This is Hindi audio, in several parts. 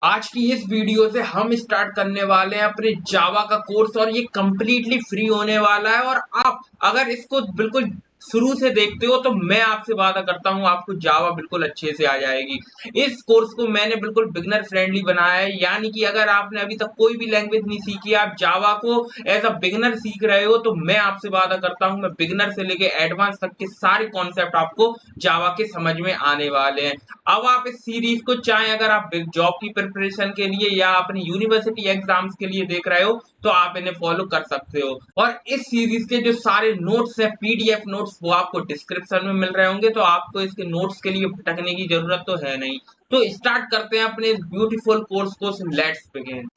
आज की इस वीडियो से हम स्टार्ट करने वाले हैं अपने जावा का कोर्स और ये कंप्लीटली फ्री होने वाला है। और आप अगर इसको बिल्कुल शुरू से देखते हो तो मैं आपसे वादा करता हूँ आपको जावा बिल्कुल अच्छे से आ जाएगी। इस कोर्स को मैंने बिल्कुल बिगनर फ्रेंडली बनाया है, यानी कि अगर आपने अभी तक कोई भी लैंग्वेज नहीं सीखी, आप जावा को एज अ बिगनर सीख रहे हो, तो मैं आपसे वादा करता हूँ मैं बिगनर से लेके एडवांस तक के सारे कॉन्सेप्ट आपको जावा के समझ में आने वाले हैं। अब आप इस सीरीज को चाहे अगर आप जॉब की प्रिपरेशन के लिए या अपनी यूनिवर्सिटी एग्जाम्स के लिए देख रहे हो तो आप इन्हें फॉलो कर सकते हो। और इस सीरीज के जो सारे नोट्स हैं, पीडीएफ नोट्स, वो आपको डिस्क्रिप्शन में मिल रहे होंगे, तो आपको इसके नोट्स के लिए भटकने की जरूरत तो है नहीं। तो स्टार्ट करते हैं अपने इस ब्यूटीफुल कोर्स को। Let's begin.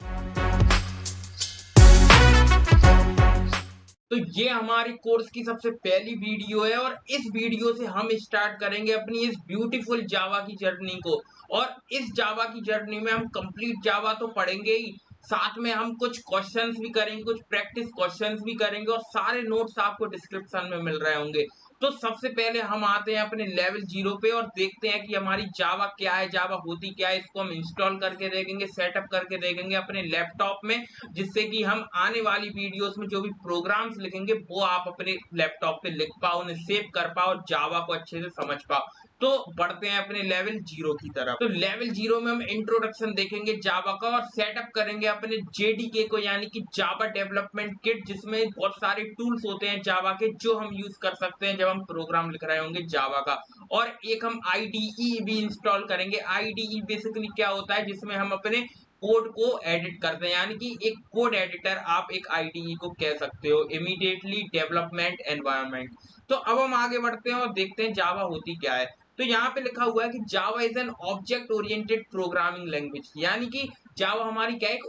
तो ये हमारी कोर्स की सबसे पहली वीडियो है और इस वीडियो से हम स्टार्ट करेंगे अपनी इस ब्यूटीफुल जावा की जर्नी को। और इस जावा की जर्नी में हम कंप्लीट जावा तो पढ़ेंगे ही, साथ में हम कुछ क्वेश्चंस भी करेंगे, कुछ प्रैक्टिस क्वेश्चंस भी करेंगे और सारे नोट्स आपको डिस्क्रिप्शन में मिल रहे होंगे। तो सबसे पहले हम आते हैं अपने लेवल 0 पे और देखते हैं कि हमारी जावा क्या है, जावा होती क्या है। इसको हम इंस्टॉल करके देखेंगे, सेटअप करके देखेंगे अपने लैपटॉप में, जिससे कि हम आने वाली वीडियोस में जो भी प्रोग्राम्स लिखेंगे वो आप अपने लैपटॉप पे लिख पाओ, उन्हें सेव कर पाओ और जावा को अच्छे से समझ पाओ। तो बढ़ते हैं अपने लेवल 0 की तरफ। तो लेवल 0 में हम इंट्रोडक्शन देखेंगे जावा का और सेटअप करेंगे अपने जेडीके को, यानी कि जावा डेवलपमेंट किट, जिसमें बहुत सारे टूल्स होते हैं जावा के जो हम यूज कर सकते हैं जब हम प्रोग्राम लिख रहे होंगे जावा का। और एक हम आईडीई भी इंस्टॉल करेंगे। आईडीई बेसिकली क्या होता है, जिसमें हम अपने कोड को एडिट करते हैं, यानी कि एक कोड एडिटर आप एक आईडीई को कह सकते हो, इमीडिएटली डेवलपमेंट एनवायरनमेंट। तो अब हम आगे बढ़ते हैं और देखते हैं जावा होती क्या है। तो यहाँ पे लिखा हुआ है कि Java is an object oriented programming language, यानी कि जावा हमारी क्या एक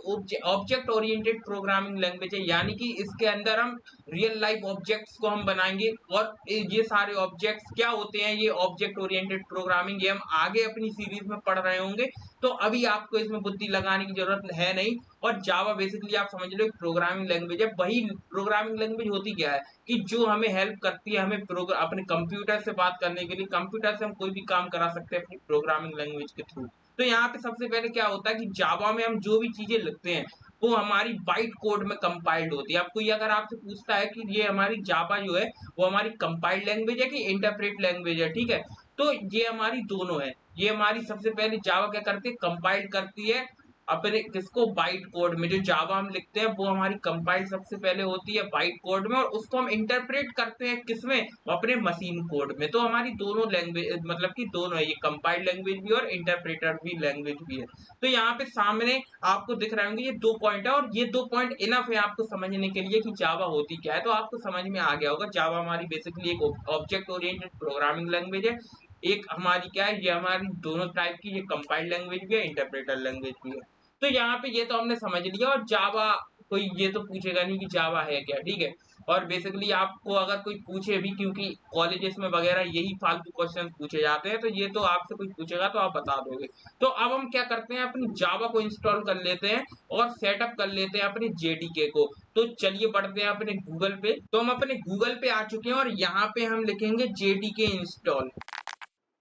ऑब्जेक्ट ओरिएंटेड प्रोग्रामिंग लैंग्वेज है, यानी कि इसके अंदर हम रियल लाइफ ऑब्जेक्ट्स को हम बनाएंगे। और ये सारे ऑब्जेक्ट्स क्या होते हैं, ये ऑब्जेक्ट ओरिएंटेड प्रोग्रामिंग, ये हम आगे अपनी सीरीज में पढ़ रहे होंगे, तो अभी आपको इसमें बुद्धि लगाने की जरूरत है नहीं। और जावा बेसिकली आप समझ लो एक प्रोग्रामिंग लैंग्वेज है। वही प्रोग्रामिंग लैंग्वेज होती क्या है कि जो हमें हेल्प करती है हमें अपने कंप्यूटर से बात करने के लिए, कंप्यूटर से हम कोई भी काम करा सकते हैं अपनी प्रोग्रामिंग लैंग्वेज के थ्रू। तो यहाँ पे सबसे पहले क्या होता है कि जावा में हम जो भी चीजें लिखते हैं वो हमारी बाइट कोड में कंपाइल्ड होती है। अब कोई अगर आपसे पूछता है कि ये हमारी जावा जो है वो हमारी कंपाइल्ड लैंग्वेज है कि इंटरप्रेट लैंग्वेज है, ठीक है, तो ये हमारी दोनों है। ये हमारी सबसे पहले जावा क्या करती है, कंपाइल करती है अपने किसको, बाइट कोड में। जो जावा हम लिखते हैं वो हमारी कंपाइल सबसे पहले होती है बाइट कोड में, और उसको हम इंटरप्रेट करते हैं किसमें, अपने मशीन कोड में। तो हमारी दोनों लैंग्वेज, मतलब कि दोनों है, ये कंपाइल्ड लैंग्वेज भी और इंटरप्रेटर भी लैंग्वेज भी है। तो यहाँ पे सामने आपको दिख रहे होंगे ये 2 पॉइंट है, और ये 2 पॉइंट इनफ है आपको समझने के लिए कि जावा होती क्या है। तो आपको समझ में आ गया होगा जावा हमारी बेसिकली एक ऑब्जेक्ट ओरिएंटेड प्रोग्रामिंग लैंग्वेज है। एक हमारी क्या है, ये हमारी दोनों टाइप की, ये कंपाइल्ड लैंग्वेज भी है, इंटरप्रेटर लैंग्वेज भी है। तो यहाँ पे ये तो हमने समझ लिया। और जावा, कोई ये तो पूछेगा नहीं कि जावा है क्या, ठीक है। और बेसिकली आपको अगर कोई पूछे भी, क्योंकि कॉलेजेस में वगैरह यही फालतू क्वेश्चन पूछे जाते हैं, तो ये तो आपसे कोई पूछेगा तो आप बता दोगे। तो अब हम क्या करते हैं, अपनी जावा को इंस्टॉल कर लेते हैं और सेटअप कर लेते हैं अपने जेडीके को। तो चलिए बढ़ते हैं अपने गूगल पे। तो हम अपने गूगल पे आ चुके हैं और यहाँ पे हम लिखेंगे जेडीके इंस्टॉल।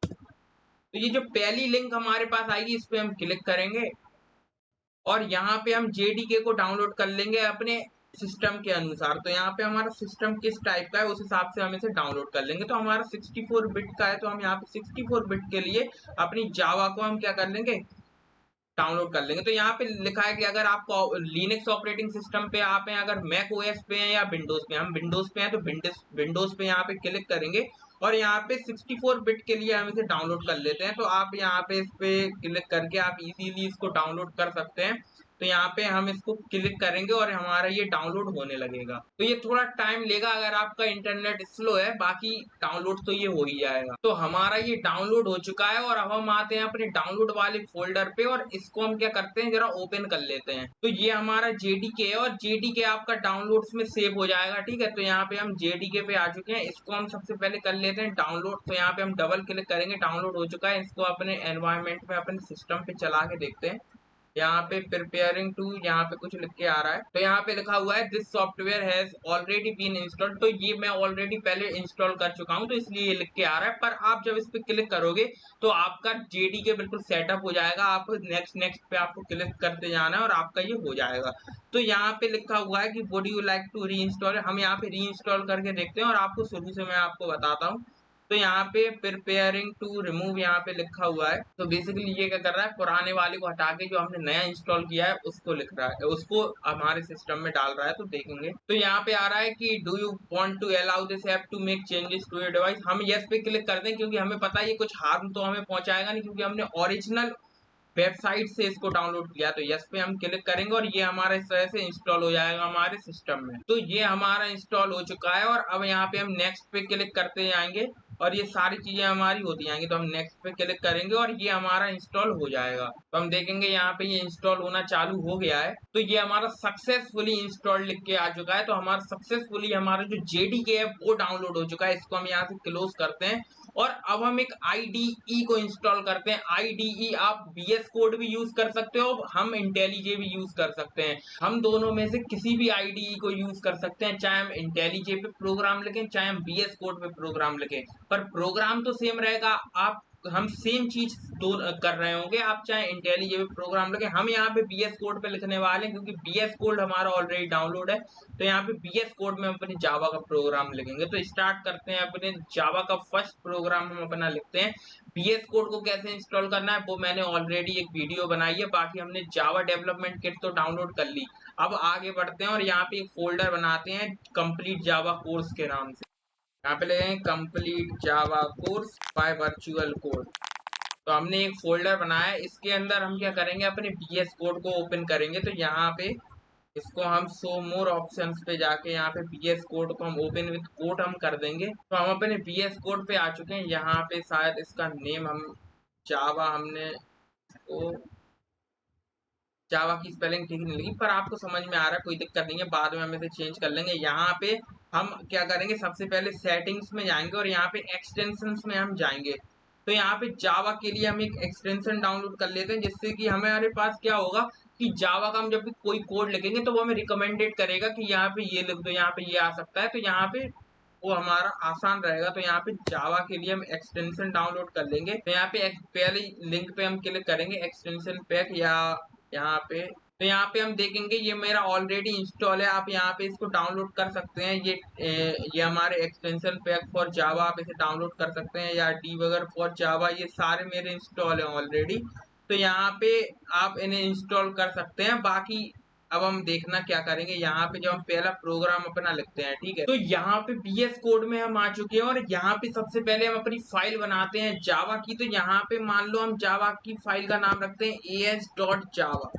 तो ये जो पहली लिंक हमारे पास आएगी इस पे हम क्लिक करेंगे और यहाँ पे हम जेडीके को डाउनलोड कर लेंगे अपने सिस्टम के अनुसार। तो यहाँ पे हमारा सिस्टम किस टाइप का है उस हिसाब से हम इसे डाउनलोड कर लेंगे। तो हमारा 64 बिट का है, तो हम यहाँ पे 64 बिट के लिए अपनी जावा को हम क्या कर लेंगे, डाउनलोड कर लेंगे। तो यहाँ पे लिखा है कि अगर आपको लिनक्स ऑपरेटिंग सिस्टम पे आप हैं, अगर मैक ओएस पे हैं या विंडोज पे, हम विंडोज पे हैं तो विंडोज पे यहाँ पे क्लिक करेंगे और यहाँ पे 64 बिट के लिए हम इसे डाउनलोड कर लेते हैं। तो आप यहाँ पे इस पे क्लिक करके आप इजीली इसको डाउनलोड कर सकते हैं। तो यहाँ पे हम इसको क्लिक करेंगे और हमारा ये डाउनलोड होने लगेगा। तो ये थोड़ा टाइम लेगा अगर आपका इंटरनेट स्लो है, बाकी डाउनलोड तो ये हो ही जाएगा। तो हमारा ये डाउनलोड हो चुका है और अब हम आते हैं अपने डाउनलोड वाले फोल्डर पे और इसको हम क्या करते हैं, जरा ओपन कर लेते हैं। तो ये हमारा जेडीके है और जेडीके आपका डाउनलोड्स में सेव हो जाएगा, ठीक है। तो यहाँ पे हम जेडीके पे आ चुके हैं, इसको हम सबसे पहले कर लेते हैं डाउनलोड। तो यहाँ पे हम डबल क्लिक करेंगे, डाउनलोड हो चुका है। इसको अपने एनवायरमेंट में अपने सिस्टम पे चला के देखते हैं। यहाँ पे प्रिपेयरिंग टू यहाँ पे कुछ लिख के आ रहा है, तो यहाँ पे लिखा हुआ है this software has already been installed. तो ये मैं ऑलरेडी पहले इंस्टॉल कर चुका हूँ, तो इसलिए ये लिख के आ रहा है। पर आप जब इस पे क्लिक करोगे तो आपका जेडी के बिल्कुल सेटअप हो जाएगा। आप नेक्स्ट नेक्स्ट पे आपको क्लिक करते जाना है और आपका ये हो जाएगा। तो यहाँ पे लिखा हुआ है कि would you like to reinstall. हम यहाँ पे री इंस्टॉल करके देखते हैं और आपको शुरू से मैं आपको बताता हूँ। तो यहाँ पे प्रिपेयरिंग टू रिमूव यहाँ पे लिखा हुआ है। तो बेसिकली ये क्या कर रहा है, पुराने वाले को हटा के जो हमने नया इंस्टॉल किया है उसको लिख रहा है, उसको हमारे सिस्टम में डाल रहा है। तो देखेंगे तो यहाँ पे आ रहा है कि do you want to allow this app to make changes to your device. हम यस पे क्लिक करते हैं क्योंकि हमें पता है ये कुछ हार्म तो हमें पहुंचाएगा नहीं, क्योंकि हमने ओरिजिनल वेबसाइट से इसको डाउनलोड किया। तो यस पे हम क्लिक करेंगे और ये हमारे इस तरह से इंस्टॉल हो जाएगा हमारे सिस्टम में। तो ये हमारा इंस्टॉल हो चुका है और अब यहाँ पे हम नेक्स्ट पे क्लिक करते जाएंगे और ये सारी चीजें हमारी होती जाएंगी। तो हम नेक्स्ट पे क्लिक करेंगे और ये हमारा इंस्टॉल हो जाएगा। तो हम देखेंगे यहाँ पे ये इंस्टॉल होना चालू हो गया है। तो ये हमारा सक्सेसफुली इंस्टॉल लिख के आ चुका है। तो हमारा सक्सेसफुली हमारा जो जेडीके है वो डाउनलोड हो चुका है। इसको हम यहाँ से क्लोज करते हैं और अब हम एक आईडीई को इंस्टॉल करते हैं। आईडीई आप VS कोड भी यूज कर सकते हो, हम इंटेलीजे भी यूज कर सकते हैं। हम दोनों में से किसी भी आईडीई को यूज कर सकते हैं, चाहे हम इंटेलीजे पे प्रोग्राम लिखें चाहे हम VS कोड पे प्रोग्राम लिखें, पर प्रोग्राम तो सेम रहेगा। आप हम सेम चीज दो कर रहे होंगे, आप चाहे इंटेलीजे पे प्रोग्राम लिखें। हम यहाँ पे VS कोड पे लिखने वाले हैं क्योंकि VS कोड हमारा ऑलरेडी डाउनलोड है। तो यहाँ पे VS कोड में हम अपने जावा का प्रोग्राम लिखेंगे। तो स्टार्ट करते हैं अपने जावा का फर्स्ट प्रोग्राम हम अपना लिखते हैं। VS कोड को कैसे इंस्टॉल करना है वो मैंने ऑलरेडी एक वीडियो बनाई है। बाकी हमने जावा डेवलपमेंट किट तो डाउनलोड कर ली। अब आगे बढ़ते हैं और यहाँ पे एक फोल्डर बनाते हैं कंप्लीट जावा कोर्स के नाम से। यहाँ पे लिखेंगे complete Java course by virtual code. तो हमने एक फोल्डर बनाया है, इसके अंदर हम क्या करेंगे, अपने VS कोड को ओपन करेंगे। तो यहाँ पे इसको हम शो मोर ऑप्शंस पे जाके यहाँ पे VS कोड को हम ओपन विद कोड हम कर देंगे। तो हम अपने VS कोड पे आ चुके हैं। यहाँ पे शायद इसका नेम हम जावा, हमने इसको जावा की स्पेलिंग ठीक नहीं लगी, पर आपको समझ में आ रहा है, कोई दिक्कत नहीं है, बाद में हम इसे चेंज कर लेंगे। यहाँ पे हम क्या करेंगे, सबसे पहले सेटिंग्स में जाएंगे और यहाँ पे एक्सटेंशंस में हम जाएंगे। तो यहाँ पे जावा के लिए हम एक एक्सटेंशन डाउनलोड कर लेते हैं, जिससे कि हमारे पास क्या होगा कि जावा का हम जब भी कोई कोड लिखेंगे तो वो हमें रिकमेंडेड करेगा कि यहाँ पे ये लिख दो, यहाँ पे ये आ सकता है। तो यहाँ पे वो हमारा आसान रहेगा। तो यहाँ पे जावा के लिए हम एक्सटेंशन डाउनलोड कर लेंगे। तो यहाँ पे पहले लिंक पे हम क्लिक करेंगे एक्सटेंशन पैक, या यहाँ पे तो यहाँ पे हम देखेंगे ये मेरा ऑलरेडी इंस्टॉल है। आप यहाँ पे इसको डाउनलोड कर सकते हैं। ये हमारे एक्सटेंशन पैक फॉर जावा, आप इसे डाउनलोड कर सकते हैं, या डीबगर फॉर जावा, ये सारे मेरे इंस्टॉल हैं ऑलरेडी। तो यहाँ पे आप इन्हें इंस्टॉल कर सकते हैं। बाकी अब हम देखना क्या करेंगे, यहाँ पे जब हम पहला प्रोग्राम अपना लिखते हैं, ठीक है। तो यहाँ पे VS कोड में हम आ चुके हैं और यहाँ पे सबसे पहले हम अपनी फाइल बनाते हैं जावा की। तो यहाँ पे मान लो हम जावा की फाइल का नाम रखते हैं as.java,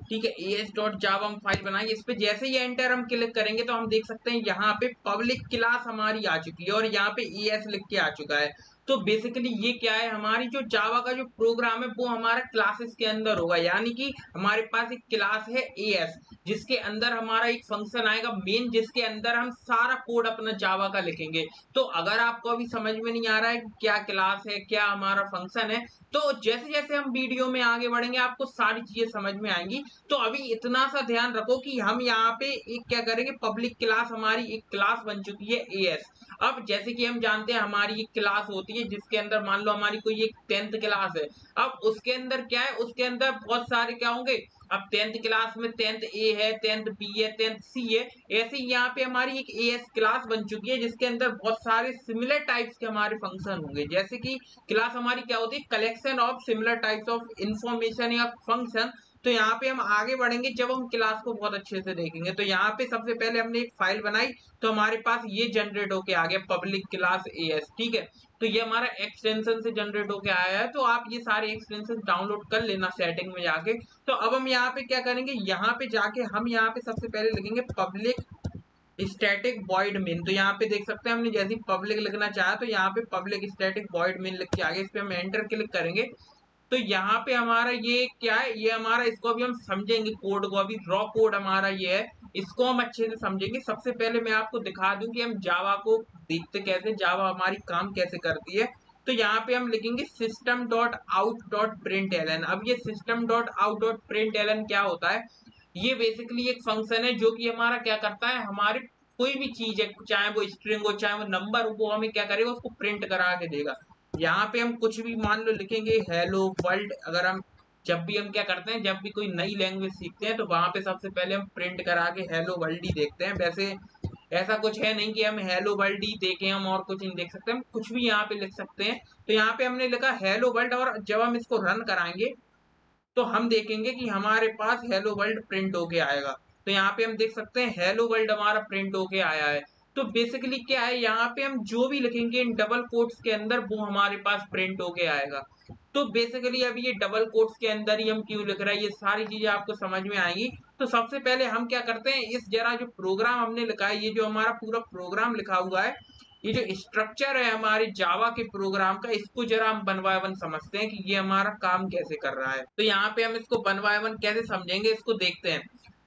ठीक है। as.java हम फाइल बनाएंगे। इस पे जैसे ही एंटर हम क्लिक करेंगे तो हम देख सकते हैं यहाँ पे पब्लिक क्लास हमारी आ चुकी है और यहाँ पे ES लिख के आ चुका है। तो बेसिकली ये क्या है, हमारी जो जावा का जो प्रोग्राम है वो हमारा क्लासेस के अंदर होगा। यानी कि हमारे पास एक क्लास है AS, जिसके अंदर हमारा एक फंक्शन आएगा मेन, जिसके अंदर हम सारा कोड अपना जावा का लिखेंगे। तो अगर आपको अभी समझ में नहीं आ रहा है कि क्या क्लास है, क्या हमारा फंक्शन है, तो जैसे जैसे हम वीडियो में आगे बढ़ेंगे आपको सारी चीजें समझ में आएंगी। तो अभी इतना सा ध्यान रखो कि हम यहाँ पे एक क्या करेंगे, पब्लिक क्लास, हमारी एक क्लास बन चुकी है AS। अब जैसे कि हम जानते हैं हमारी एक क्लास होती है जिसके अंदर मान लो हमारी कोई एक 10th क्लास है। अब उसके अंदर क्या है, उसके अंदर बहुत सारे क्या होंगे, अब 10th क्लास में 10th A है, 10th B है, 10th C है। ऐसे ही यहाँ पे हमारी एक AS क्लास बन चुकी है जिसके अंदर बहुत सारे सिमिलर टाइप्स के हमारे फंक्शन होंगे। जैसे कि क्लास हमारी क्या होती है, collection of similar types of information या फंक्शन। तो यहाँ पे हम आगे बढ़ेंगे जब हम क्लास को बहुत अच्छे से देखेंगे। तो यहाँ पे सबसे पहले हमने एक फाइल बनाई, तो हमारे पास ये जनरेट होके आ गया पब्लिक क्लास AS, ठीक है। तो ये हमारा एक्सटेंशन से जनरेट होके आया है। तो आप ये सारे एक्सटेंशन डाउनलोड कर लेना सेटिंग में जाके। तो अब हम यहाँ पे क्या करेंगे, यहाँ पे जाके हम यहाँ पे सबसे पहले लिखेंगे पब्लिक स्टैटिक वॉइड मेन। तो यहाँ पे देख सकते हैं हमने जैसे पब्लिक लिखना चाहा तो यहाँ पे पब्लिक स्टैटिक वॉइड मेन लिख के आगे इस पे हम एंटर क्लिक करेंगे। तो यहाँ पे हमारा ये क्या है, ये हमारा, इसको अभी हम समझेंगे कोड को, अभी रॉ कोड हमारा ये है, इसको हम अच्छे से समझेंगे। सबसे पहले मैं आपको दिखा दूं कि हम जावा को देखते कैसे, जावा हमारी काम कैसे करती है। तो यहाँ पे हम लिखेंगे system.out.println। अब ये system.out.println क्या होता है, ये बेसिकली एक फंक्शन है जो कि हमारा क्या करता है, हमारे कोई भी चीज है, चाहे वो स्ट्रिंग हो चाहे वो नंबर हो, वो हमें क्या करेगा, उसको प्रिंट करा के देगा। यहाँ पे हम कुछ भी मान लो लिखेंगे हेलो वर्ल्ड। अगर हम जब भी हम क्या करते हैं, जब भी कोई नई लैंग्वेज सीखते हैं तो वहां पे सबसे पहले हम प्रिंट करा के हेलो वर्ल्ड ही देखते हैं। वैसे ऐसा कुछ है नहीं कि हम हेलो वर्ल्ड ही देखें, हम और कुछ नहीं देख सकते, हम कुछ भी यहाँ पे लिख सकते हैं। तो यहाँ पे हमने लिखा हेलो वर्ल्ड, और जब हम इसको रन कराएंगे तो हम देखेंगे कि हमारे पास हेलो वर्ल्ड प्रिंट होके आएगा। तो यहाँ पे हम देख सकते हैं हेलो वर्ल्ड हमारा प्रिंट होके आया है। तो बेसिकली क्या है, यहाँ पे हम जो भी लिखेंगे इन डबल कोट्स के अंदर वो हमारे पास प्रिंट होके आएगा। तो बेसिकली अभी ये डबल कोट्स के अंदर ही हम क्यों लिख रहे हैं, ये सारी चीजें आपको समझ में आएंगी। तो सबसे पहले हम क्या करते हैं, इस जरा जो प्रोग्राम हमने लिखा है, ये जो हमारा पूरा प्रोग्राम लिखा हुआ है, ये जो स्ट्रक्चर है हमारे जावा के प्रोग्राम का, इसको जरा हम वन बाय वन समझते हैं कि ये हमारा काम कैसे कर रहा है। तो यहाँ पे हम इसको वन बाय वन कैसे समझेंगे, इसको देखते हैं।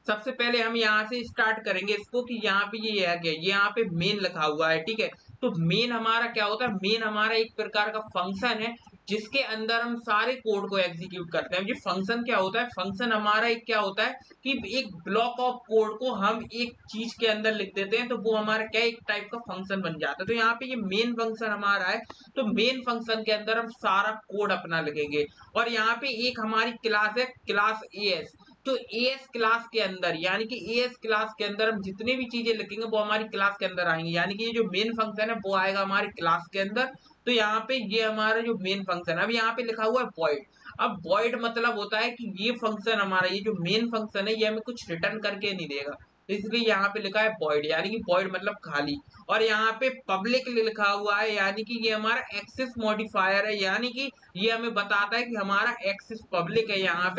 सबसे पहले हम यहाँ से स्टार्ट करेंगे इसको कि यहाँ पे ये है क्या, ये यहाँ पे मेन लिखा हुआ है, ठीक है। तो मेन हमारा क्या होता है, मेन हमारा एक प्रकार का फंक्शन है जिसके अंदर हम सारे कोड को एग्जीक्यूट करते हैं। ये फंक्शन क्या होता है, फंक्शन हमारा एक क्या होता है कि एक ब्लॉक ऑफ कोड को हम एक चीज के अंदर लिख देते हैं, तो वो हमारा क्या एक टाइप का फंक्शन बन जाता है। तो यहाँ पे ये मेन फंक्शन हमारा है। तो मेन फंक्शन के अंदर हम सारा कोड अपना लिखेंगे। और यहाँ पे एक हमारी क्लास है, क्लास एएस। तो एएस क्लास के अंदर, यानी कि एएस क्लास के अंदर हम जितने भी चीजें लिखेंगे वो हमारी क्लास के अंदर आएंगी, यानी कि ये जो मेन फंक्शन है वो आएगा हमारी क्लास के अंदर। तो यहाँ पे ये हमारा जो मेन फंक्शन है, अब यहाँ पे लिखा हुआ है वॉइड। अब वॉइड मतलब होता है कि ये फंक्शन हमारा, ये जो मेन फंक्शन है, ये हमें कुछ रिटर्न करके नहीं देगा, तो इसलिए यहाँ पे लिखा है वॉइड, यानी कि वॉइड मतलब खाली। और यहाँ पे पब्लिक लिखा हुआ है, यानी कि ये हमारा एक्सेस मॉडिफायर है, यानी कि ये हमें बताता है कि हमारा एक्सेस पब्लिक है। यहाँ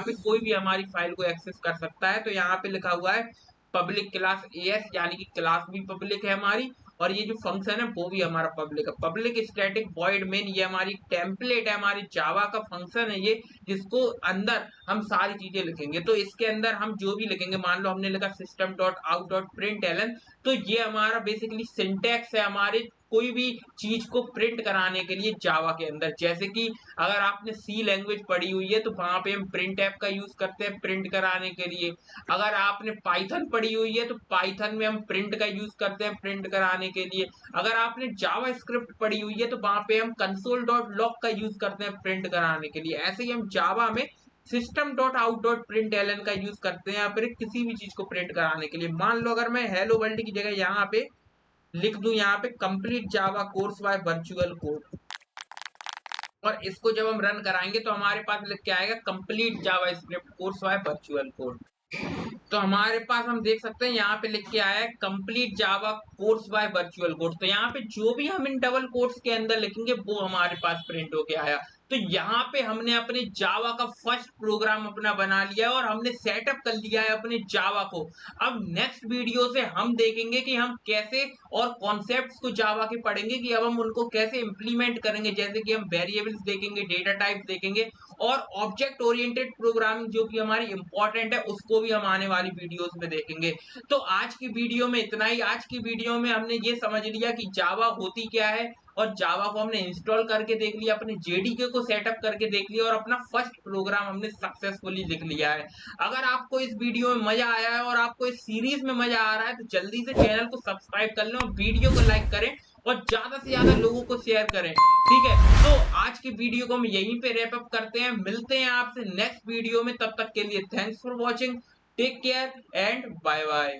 पे कोई भी हमारी फाइल को एक्सेस कर सकता है। तो यहाँ पे लिखा हुआ है पब्लिक क्लास एएस, यानी कि क्लास भी पब्लिक है हमारी, और ये जो फंक्शन है वो भी हमारा पब्लिक है। पब्लिक स्टैटिक वॉइड मेन, ये हमारी टेम्पलेट है, हमारी जावा का फंक्शन है ये, जिसको अंदर हम सारी चीजें लिखेंगे। तो इसके अंदर हम जो भी लिखेंगे, मान लो हमने लिखा system.out.println, तो ये हमारा बेसिकली सिंटैक्स है हमारे कोई भी चीज को प्रिंट कराने के लिए जावा के अंदर। जैसे कि अगर आपने सी लैंग्वेज पढ़ी हुई है तो वहां पे हम प्रिंट ऐप का यूज करते हैं प्रिंट कराने के लिए। अगर आपने पाइथन पढ़ी हुई है तो पाइथन में हम प्रिंट का यूज करते हैं प्रिंट कराने के लिए। अगर आपने जावा स्क्रिप्ट पढ़ी हुई है तो वहां पे हम console.log का यूज करते हैं प्रिंट कराने के लिए। ऐसे ही हम जावा में system.out.println का यूज करते हैं या फिर किसी भी चीज को प्रिंट कराने के लिए। मान लो अगर मैं हेलो वर्ल्ड की जगह यहाँ पे लिख दूं, यहाँ पे complete Java course by virtual code, और इसको जब हम रन कराएंगे तो हमारे पास लिख के आएगा complete JavaScript course by virtual code. तो हमारे पास हम देख सकते हैं यहाँ पे लिख के आया है complete Java course by virtual code. तो यहाँ पे जो भी हम इन डबल कोट्स के अंदर लिखेंगे वो हमारे पास प्रिंट होके आया। तो यहाँ पे हमने अपने जावा का फर्स्ट प्रोग्राम अपना बना लिया है और हमने सेटअप कर लिया है अपने जावा को। अब नेक्स्ट वीडियो से हम देखेंगे कि हम कैसे और कॉन्सेप्ट्स को जावा के पढ़ेंगे कि अब हम उनको कैसे इंप्लीमेंट करेंगे, जैसे कि हम वेरिएबल्स देखेंगे, डेटा टाइप देखेंगे, और ऑब्जेक्ट ओरिएंटेड प्रोग्रामिंग जो कि हमारी इंपॉर्टेंट है उसको भी हम आने वाली वीडियोस में देखेंगे। तो आज की वीडियो में इतना ही। आज की वीडियो में हमने ये समझ लिया कि जावा होती क्या है, और जावा को हमने इंस्टॉल करके देख लिया, अपने जेडीके को सेटअप करके देख लिया, और अपना फर्स्ट प्रोग्राम हमने सक्सेसफुली लिख लिया है। अगर आपको इस वीडियो में मजा आया है और आपको इस सीरीज में मजा आ रहा है तो जल्दी से चैनल को सब्सक्राइब कर लें और वीडियो को लाइक करें और ज्यादा से ज्यादा लोगों को शेयर करें, ठीक है। तो आज की वीडियो को हम यहीं पे रैप अप करते हैं, मिलते हैं आपसे नेक्स्ट वीडियो में। तब तक के लिए thanks for watching, take care and bye bye.